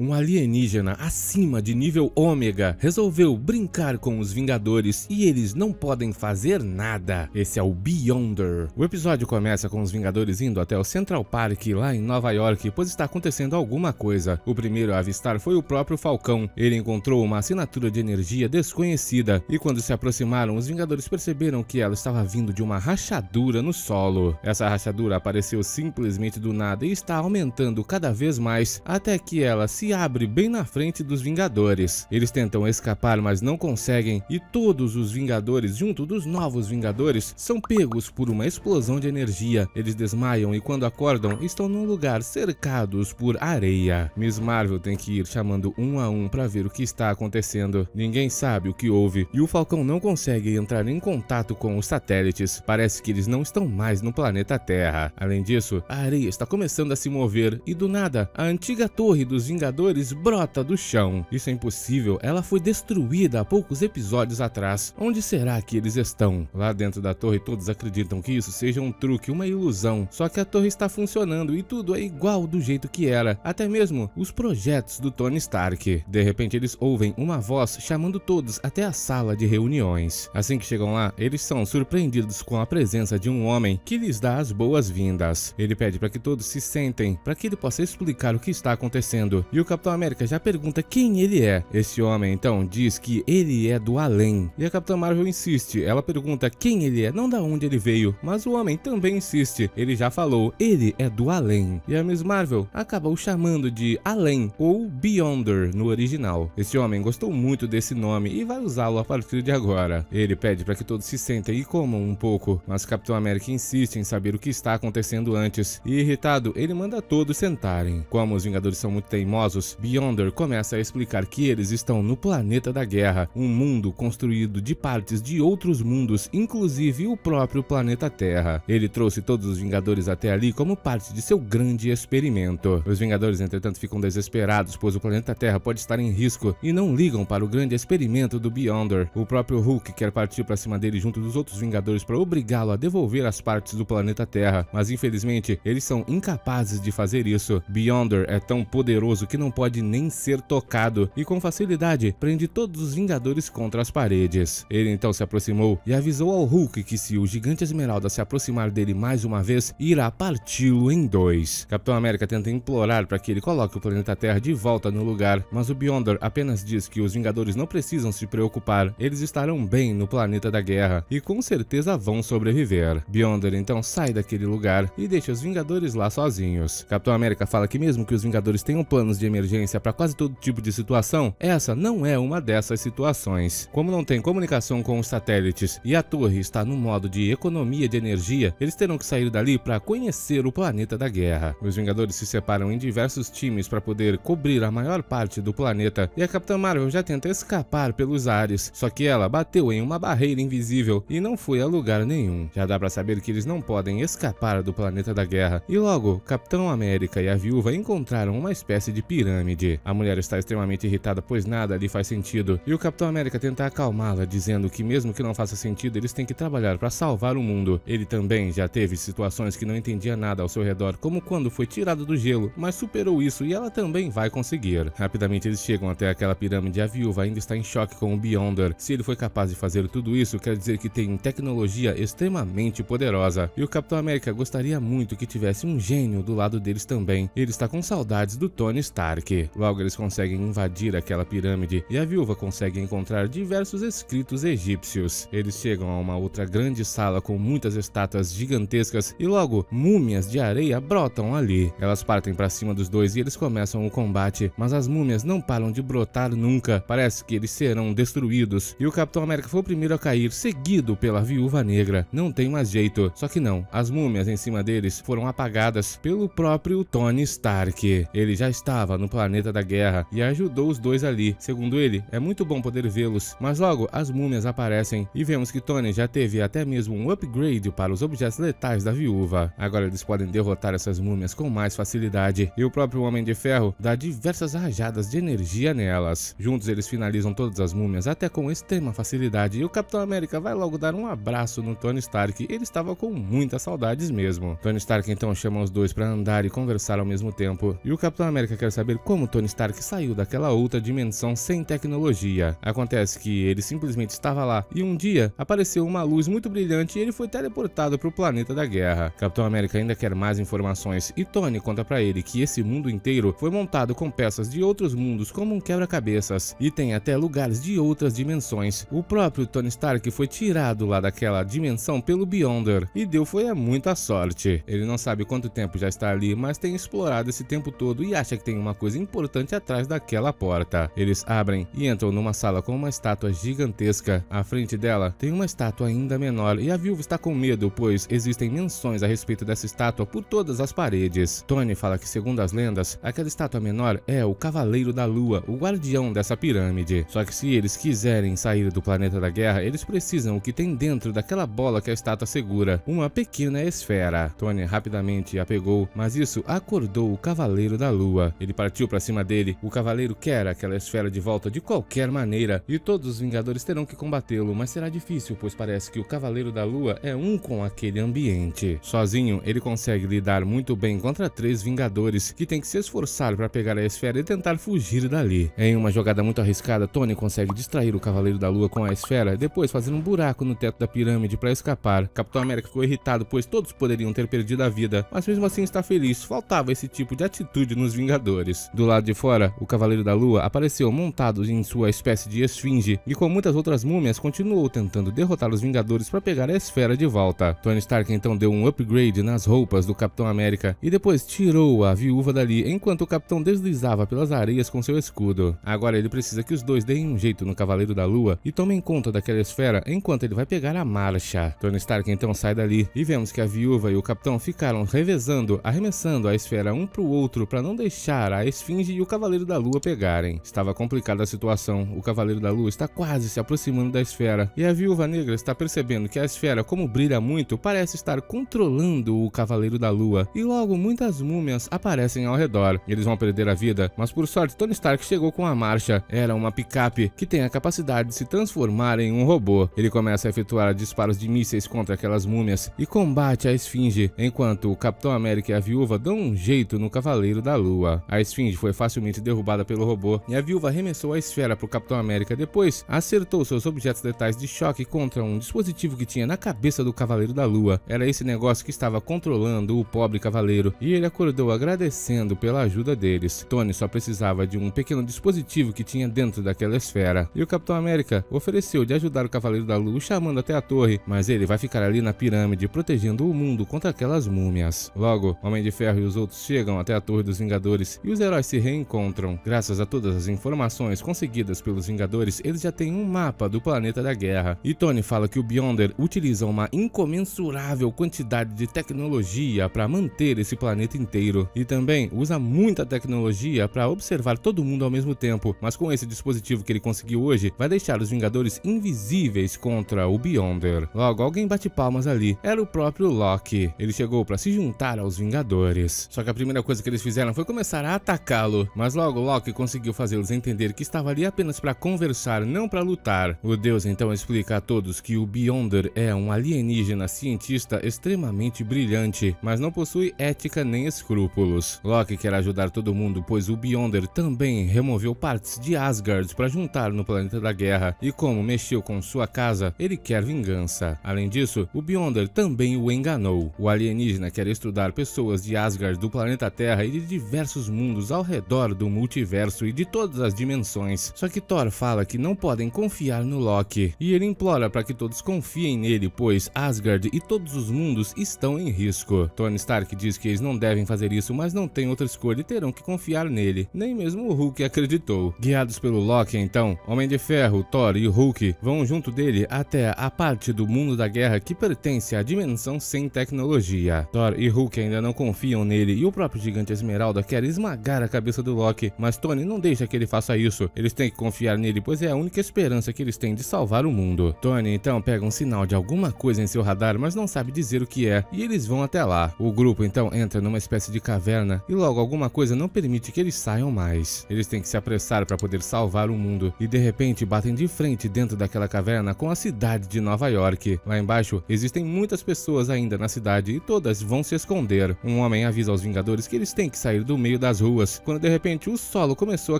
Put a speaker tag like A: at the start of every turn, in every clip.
A: Um alienígena acima de nível ômega resolveu brincar com os Vingadores e eles não podem fazer nada. Esse é o Beyonder. O episódio começa com os Vingadores indo até o Central Park lá em Nova York, pois está acontecendo alguma coisa. O primeiro a avistar foi o próprio Falcão. Ele encontrou uma assinatura de energia desconhecida e quando se aproximaram, os Vingadores perceberam que ela estava vindo de uma rachadura no solo. Essa rachadura apareceu simplesmente do nada e está aumentando cada vez mais até que ela se abre bem na frente dos Vingadores. Eles tentam escapar, mas não conseguem e todos os Vingadores, junto dos novos Vingadores, são pegos por uma explosão de energia. Eles desmaiam e quando acordam, estão num lugar cercados por areia. Miss Marvel tem que ir chamando um a um para ver o que está acontecendo. Ninguém sabe o que houve e o Falcão não consegue entrar em contato com os satélites. Parece que eles não estão mais no planeta Terra. Além disso, a areia está começando a se mover e do nada, a antiga torre dos Vingadores brota do chão. Isso é impossível, ela foi destruída há poucos episódios atrás. Onde será que eles estão? Lá dentro da torre todos acreditam que isso seja um truque, uma ilusão. Só que a torre está funcionando e tudo é igual do jeito que era. Até mesmo os projetos do Tony Stark. De repente eles ouvem uma voz chamando todos até a sala de reuniões. Assim que chegam lá, eles são surpreendidos com a presença de um homem que lhes dá as boas-vindas. Ele pede para que todos se sentem, para que ele possa explicar o que está acontecendo. E o Capitão América já pergunta quem ele é. Esse homem então diz que ele é do além. E a Capitã Marvel insiste. Ela pergunta quem ele é, não da onde ele veio. Mas o homem também insiste. Ele já falou, ele é do além. E a Miss Marvel acaba o chamando de Além ou Beyonder no original. Esse homem gostou muito desse nome e vai usá-lo a partir de agora. Ele pede para que todos se sentem e comam um pouco. Mas o Capitão América insiste em saber o que está acontecendo antes. E irritado, ele manda todos sentarem. Como os Vingadores são muito teimosos, Beyonder começa a explicar que eles estão no planeta da guerra, um mundo construído de partes de outros mundos, inclusive o próprio planeta Terra. Ele trouxe todos os Vingadores até ali como parte de seu grande experimento. Os Vingadores, entretanto, ficam desesperados, pois o planeta Terra pode estar em risco e não ligam para o grande experimento do Beyonder. O próprio Hulk quer partir para cima dele junto dos outros Vingadores para obrigá-lo a devolver as partes do planeta Terra, mas infelizmente eles são incapazes de fazer isso. Beyonder é tão poderoso que não pode nem ser tocado e com facilidade prende todos os Vingadores contra as paredes. Ele então se aproximou e avisou ao Hulk que se o Gigante Esmeralda se aproximar dele mais uma vez, irá parti-lo em dois. Capitão América tenta implorar para que ele coloque o planeta Terra de volta no lugar, mas o Beyonder apenas diz que os Vingadores não precisam se preocupar, eles estarão bem no planeta da guerra e com certeza vão sobreviver. Beyonder então sai daquele lugar e deixa os Vingadores lá sozinhos. Capitão América fala que mesmo que os Vingadores tenham planos de emergência para quase todo tipo de situação, essa não é uma dessas situações. Como não tem comunicação com os satélites e a torre está no modo de economia de energia, eles terão que sair dali para conhecer o planeta da guerra. Os Vingadores se separam em diversos times para poder cobrir a maior parte do planeta e a Capitã Marvel já tenta escapar pelos ares, só que ela bateu em uma barreira invisível e não foi a lugar nenhum. Já dá para saber que eles não podem escapar do planeta da guerra e logo Capitão América e a Viúva encontraram uma espécie de pirâmide. A mulher está extremamente irritada pois nada ali faz sentido e o Capitão América tenta acalmá-la dizendo que mesmo que não faça sentido eles têm que trabalhar para salvar o mundo. Ele também já teve situações que não entendia nada ao seu redor, como quando foi tirado do gelo, mas superou isso e ela também vai conseguir. Rapidamente eles chegam até aquela pirâmide e a Viúva ainda está em choque com o Beyonder. Se ele foi capaz de fazer tudo isso, quer dizer que tem tecnologia extremamente poderosa. E o Capitão América gostaria muito que tivesse um gênio do lado deles também. Ele está com saudades do Tony Stark. Logo eles conseguem invadir aquela pirâmide e a Viúva consegue encontrar diversos escritos egípcios. Eles chegam a uma outra grande sala com muitas estátuas gigantescas e logo múmias de areia brotam ali. Elas partem para cima dos dois e eles começam o combate, mas as múmias não param de brotar nunca. Parece que eles serão destruídos e o Capitão América foi o primeiro a cair, seguido pela Viúva Negra. Não tem mais jeito. Só que não, as múmias em cima deles foram apagadas pelo próprio Tony Stark. Ele já estava no planeta da guerra e ajudou os dois ali. Segundo ele, é muito bom poder vê-los, mas logo as múmias aparecem e vemos que Tony já teve até mesmo um upgrade para os objetos letais da Viúva. Agora eles podem derrotar essas múmias com mais facilidade e o próprio Homem de Ferro dá diversas rajadas de energia nelas. Juntos eles finalizam todas as múmias até com extrema facilidade e o Capitão América vai logo dar um abraço no Tony Stark. Ele estava com muitas saudades mesmo. Tony Stark então chama os dois para andar e conversar ao mesmo tempo e o Capitão América quer saber saber como Tony Stark saiu daquela outra dimensão sem tecnologia. Acontece que ele simplesmente estava lá e um dia apareceu uma luz muito brilhante e ele foi teleportado para o planeta da guerra. Capitão América ainda quer mais informações e Tony conta para ele que esse mundo inteiro foi montado com peças de outros mundos como um quebra-cabeças e tem até lugares de outras dimensões. O próprio Tony Stark foi tirado lá daquela dimensão pelo Beyonder e deu foi muita sorte. Ele não sabe quanto tempo já está ali, mas tem explorado esse tempo todo e acha que tem uma coisa importante atrás daquela porta. Eles abrem e entram numa sala com uma estátua gigantesca. À frente dela tem uma estátua ainda menor e a viúva está com medo, pois existem menções a respeito dessa estátua por todas as paredes. Tony fala que, segundo as lendas, aquela estátua menor é o Cavaleiro da Lua, o guardião dessa pirâmide. Só que se eles quiserem sair do planeta da guerra, eles precisam o que tem dentro daquela bola que a estátua segura, uma pequena esfera. Tony rapidamente a pegou, mas isso acordou o Cavaleiro da Lua. Ele partiu para cima dele. O Cavaleiro quer aquela esfera de volta de qualquer maneira e todos os Vingadores terão que combatê-lo, mas será difícil, pois parece que o Cavaleiro da Lua é um com aquele ambiente. Sozinho, ele consegue lidar muito bem contra 3 Vingadores que tem que se esforçar para pegar a esfera e tentar fugir dali. Em uma jogada muito arriscada, Tony consegue distrair o Cavaleiro da Lua com a esfera, depois fazendo um buraco no teto da pirâmide para escapar. Capitão América ficou irritado, pois todos poderiam ter perdido a vida, mas mesmo assim está feliz. Faltava esse tipo de atitude nos Vingadores. Do lado de fora, o Cavaleiro da Lua apareceu montado em sua espécie de esfinge e com muitas outras múmias continuou tentando derrotar os Vingadores para pegar a esfera de volta. Tony Stark então deu um upgrade nas roupas do Capitão América e depois tirou a viúva dali enquanto o Capitão deslizava pelas areias com seu escudo. Agora ele precisa que os dois deem um jeito no Cavaleiro da Lua e tomem conta daquela esfera enquanto ele vai pegar a marcha. Tony Stark então sai dali e vemos que a viúva e o Capitão ficaram revezando, arremessando a esfera um pro outro para não deixar a Esfinge e o Cavaleiro da Lua pegarem. Estava complicada a situação. O Cavaleiro da Lua está quase se aproximando da esfera e a Viúva Negra está percebendo que a esfera, como brilha muito, parece estar controlando o Cavaleiro da Lua e logo muitas múmias aparecem ao redor. Eles vão perder a vida, mas por sorte Tony Stark chegou com a marcha. Era uma picape que tem a capacidade de se transformar em um robô. Ele começa a efetuar disparos de mísseis contra aquelas múmias e combate a Esfinge, enquanto o Capitão América e a Viúva dão um jeito no Cavaleiro da Lua. A Esfinge foi facilmente derrubada pelo robô e a Viúva arremessou a esfera para o Capitão América. Depois acertou seus objetos letais de choque contra um dispositivo que tinha na cabeça do Cavaleiro da Lua. Era esse negócio que estava controlando o pobre Cavaleiro e ele acordou agradecendo pela ajuda deles. Tony só precisava de um pequeno dispositivo que tinha dentro daquela esfera e o Capitão América ofereceu de ajudar o Cavaleiro da Lua chamando até a torre, mas ele vai ficar ali na pirâmide protegendo o mundo contra aquelas múmias. Logo, Homem de Ferro e os outros chegam até a Torre dos Vingadores e os heróis se reencontram. Graças a todas as informações conseguidas pelos Vingadores, eles já têm um mapa do planeta da guerra. E Tony fala que o Beyonder utiliza uma incomensurável quantidade de tecnologia para manter esse planeta inteiro. E também usa muita tecnologia para observar todo mundo ao mesmo tempo. Mas com esse dispositivo que ele conseguiu hoje, vai deixar os Vingadores invisíveis contra o Beyonder. Logo, alguém bate palmas ali. Era o próprio Loki. Ele chegou para se juntar aos Vingadores. Só que a primeira coisa que eles fizeram foi começar a atacá-lo. Mas logo Loki conseguiu fazê-los entender que estava ali apenas para conversar, não para lutar. O Deus então explica a todos que o Beyonder é um alienígena cientista extremamente brilhante, mas não possui ética nem escrúpulos. Loki quer ajudar todo mundo, pois o Beyonder também removeu partes de Asgard para juntar no planeta da guerra, e como mexeu com sua casa, ele quer vingança. Além disso, o Beyonder também o enganou. O alienígena quer estudar pessoas de Asgard, do planeta Terra e de diversos mundos ao redor do multiverso e de todas as dimensões. Só que Thor fala que não podem confiar no Loki, e ele implora para que todos confiem nele, pois Asgard e todos os mundos estão em risco. Tony Stark diz que eles não devem fazer isso, mas não tem outra escolha e terão que confiar nele. Nem mesmo o Hulk acreditou. Guiados pelo Loki, então, Homem de Ferro, Thor e o Hulk vão junto dele até a parte do mundo da guerra que pertence à dimensão sem tecnologia. Thor e Hulk ainda não confiam nele e o próprio Gigante Esmeralda quer esmagar a cabeça do Loki, mas Tony não deixa que ele faça isso. Eles têm que confiar nele, pois é a única esperança que eles têm de salvar o mundo. Tony então pega um sinal de alguma coisa em seu radar, mas não sabe dizer o que é, e eles vão até lá. O grupo então entra numa espécie de caverna e logo alguma coisa não permite que eles saiam mais. Eles têm que se apressar para poder salvar o mundo e de repente batem de frente dentro daquela caverna com a cidade de Nova York. Lá embaixo existem muitas pessoas ainda na cidade e todas vão se esconder. Um homem avisa aos Vingadores que eles têm que sair do meio das ruas ruas, quando de repente o solo começou a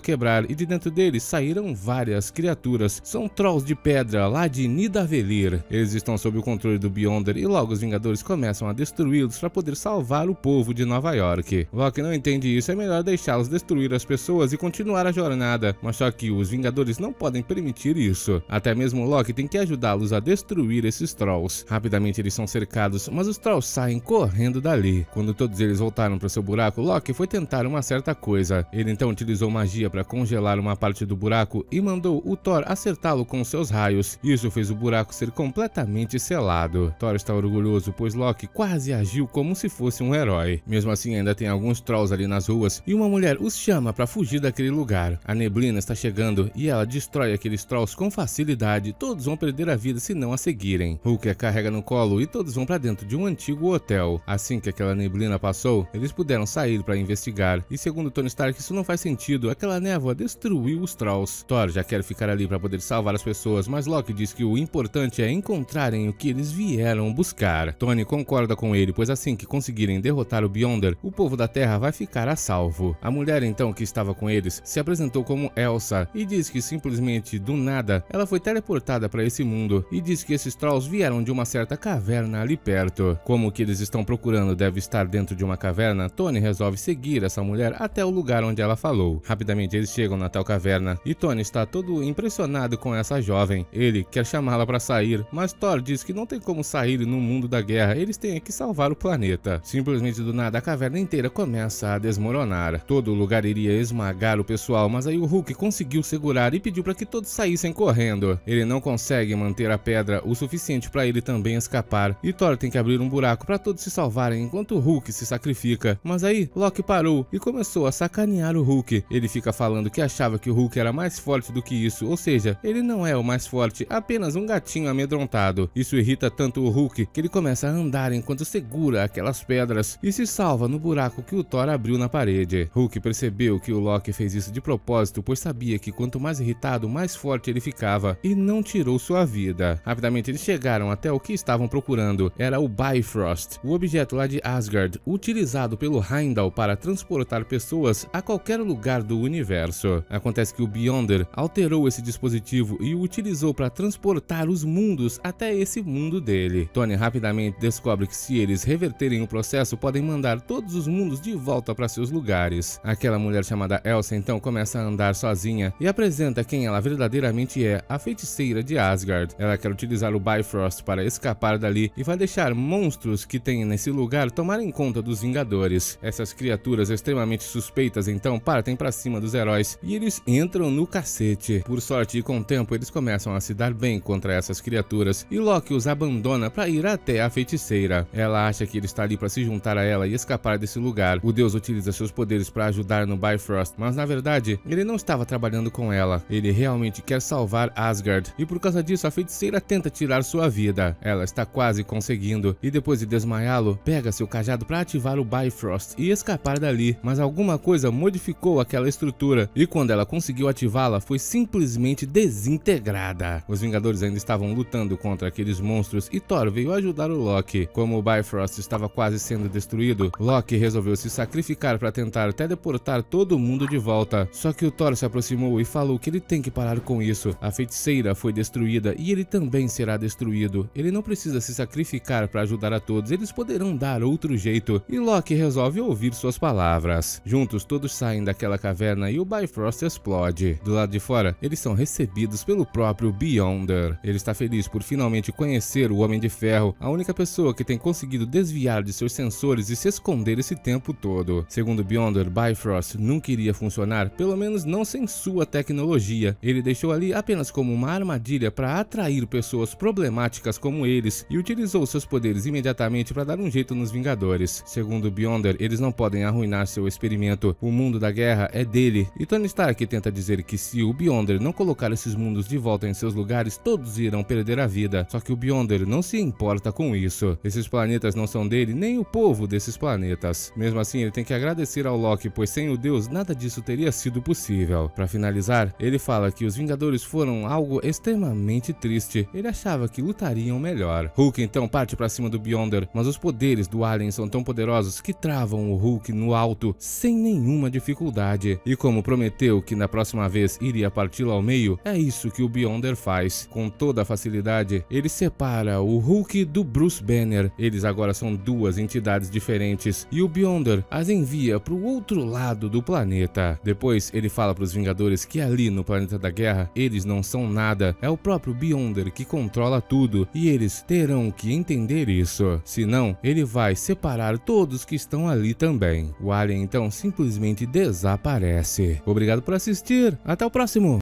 A: quebrar e de dentro dele saíram várias criaturas. São trolls de pedra lá de Nidavellir. Eles estão sob o controle do Beyonder e logo os Vingadores começam a destruí-los para poder salvar o povo de Nova York. Loki não entende isso, é melhor deixá-los destruir as pessoas e continuar a jornada, mas só que os Vingadores não podem permitir isso. Até mesmo Loki tem que ajudá-los a destruir esses trolls. Rapidamente eles são cercados, mas os trolls saem correndo dali. Quando todos eles voltaram para seu buraco, Loki foi tentar uma certa coisa. Ele então utilizou magia para congelar uma parte do buraco e mandou o Thor acertá-lo com seus raios. Isso fez o buraco ser completamente selado. Thor está orgulhoso, pois Loki quase agiu como se fosse um herói. Mesmo assim, ainda tem alguns trolls ali nas ruas e uma mulher os chama para fugir daquele lugar. A neblina está chegando e ela destrói aqueles trolls com facilidade. Todos vão perder a vida se não a seguirem. Hulk a carrega no colo e todos vão para dentro de um antigo hotel. Assim que aquela neblina passou, eles puderam sair para investigar. E segundo Tony Stark, isso não faz sentido. Aquela névoa destruiu os trolls. Thor já quer ficar ali para poder salvar as pessoas, mas Loki diz que o importante é encontrarem o que eles vieram buscar. Tony concorda com ele, pois assim que conseguirem derrotar o Beyonder, o povo da Terra vai ficar a salvo. A mulher então que estava com eles se apresentou como Elsa e diz que simplesmente do nada ela foi teleportada para esse mundo e diz que esses trolls vieram de uma certa caverna ali perto. Como o que eles estão procurando deve estar dentro de uma caverna, Tony resolve seguir essa mulher até o lugar onde ela falou. Rapidamente eles chegam na tal caverna e Tony está todo impressionado com essa jovem. Ele quer chamá-la para sair, mas Thor diz que não tem como sair no mundo da guerra, eles têm que salvar o planeta. Simplesmente do nada a caverna inteira começa a desmoronar. Todo o lugar iria esmagar o pessoal, mas aí o Hulk conseguiu segurar e pediu para que todos saíssem correndo. Ele não consegue manter a pedra o suficiente para ele também escapar e Thor tem que abrir um buraco para todos se salvarem enquanto o Hulk se sacrifica. Mas aí Loki parou e começou a sacanear o Hulk. Ele fica falando que achava que o Hulk era mais forte do que isso, ou seja, ele não é o mais forte, apenas um gatinho amedrontado. Isso irrita tanto o Hulk que ele começa a andar enquanto segura aquelas pedras e se salva no buraco que o Thor abriu na parede. Hulk percebeu que o Loki fez isso de propósito, pois sabia que quanto mais irritado, mais forte ele ficava e não tirou sua vida. Rapidamente eles chegaram até o que estavam procurando. Era o Bifrost, o objeto lá de Asgard, utilizado pelo Heimdall para transportar pessoas a qualquer lugar do universo. Acontece que o Beyonder alterou esse dispositivo e o utilizou para transportar os mundos até esse mundo dele. Tony rapidamente descobre que se eles reverterem o processo, podem mandar todos os mundos de volta para seus lugares. Aquela mulher chamada Elsa então começa a andar sozinha e apresenta quem ela verdadeiramente é, a feiticeira de Asgard. Ela quer utilizar o Bifrost para escapar dali e vai deixar monstros que tem nesse lugar tomarem conta dos Vingadores. Essas criaturas extremamente suspeitas então partem para cima dos heróis e eles entram no cacete. Por sorte e com o tempo eles começam a se dar bem contra essas criaturas e Loki os abandona para ir até a feiticeira. Ela acha que ele está ali para se juntar a ela e escapar desse lugar. O deus utiliza seus poderes para ajudar no Bifrost, mas na verdade ele não estava trabalhando com ela. Ele realmente quer salvar Asgard e por causa disso a feiticeira tenta tirar sua vida. Ela está quase conseguindo e depois de desmaiá-lo, pega seu cajado para ativar o Bifrost e escapar dali, mas alguma coisa modificou aquela estrutura e quando ela conseguiu ativá-la foi simplesmente desintegrada. Os Vingadores ainda estavam lutando contra aqueles monstros e Thor veio ajudar o Loki. Como o Bifrost estava quase sendo destruído, Loki resolveu se sacrificar para tentar teleportar todo mundo de volta. Só que o Thor se aproximou e falou que ele tem que parar com isso. A feiticeira foi destruída e ele também será destruído. Ele não precisa se sacrificar para ajudar a todos, eles poderão dar outro jeito. E Loki resolve ouvir suas palavras. Juntos todos saem daquela caverna e o Bifrost explode. Do lado de fora, eles são recebidos pelo próprio Beyonder. Ele está feliz por finalmente conhecer o Homem de Ferro, a única pessoa que tem conseguido desviar de seus sensores e se esconder esse tempo todo. Segundo Beyonder, Bifrost nunca iria funcionar, pelo menos não sem sua tecnologia. Ele deixou ali apenas como uma armadilha para atrair pessoas problemáticas como eles e utilizou seus poderes imediatamente para dar um jeito nos Vingadores. Segundo Beyonder, eles não podem arruinar seu experimento. O mundo da guerra é dele e Tony Stark tenta dizer que se o Beyonder não colocar esses mundos de volta em seus lugares, todos irão perder a vida. Só que o Beyonder não se importa com isso. Esses planetas não são dele, nem o povo desses planetas. Mesmo assim, ele tem que agradecer ao Loki, pois sem o deus nada disso teria sido possível. Para finalizar, ele fala que os Vingadores foram algo extremamente triste. Ele achava que lutariam melhor. Hulk então parte para cima do Beyonder, mas os poderes do Alien são tão poderosos que travam o Hulk no alto, sem nenhuma dificuldade. E como prometeu que na próxima vez iria parti-lo ao meio, é isso que o Beyonder faz. Com toda a facilidade, ele separa o Hulk do Bruce Banner. Eles agora são duas entidades diferentes e o Beyonder as envia para o outro lado do planeta. Depois ele fala para os Vingadores que ali no planeta da Guerra eles não são nada, é o próprio Beyonder que controla tudo e eles terão que entender isso, senão ele vai separar todos que estão ali também. O Alien então simplesmente desaparece. Obrigado por assistir, até o próximo!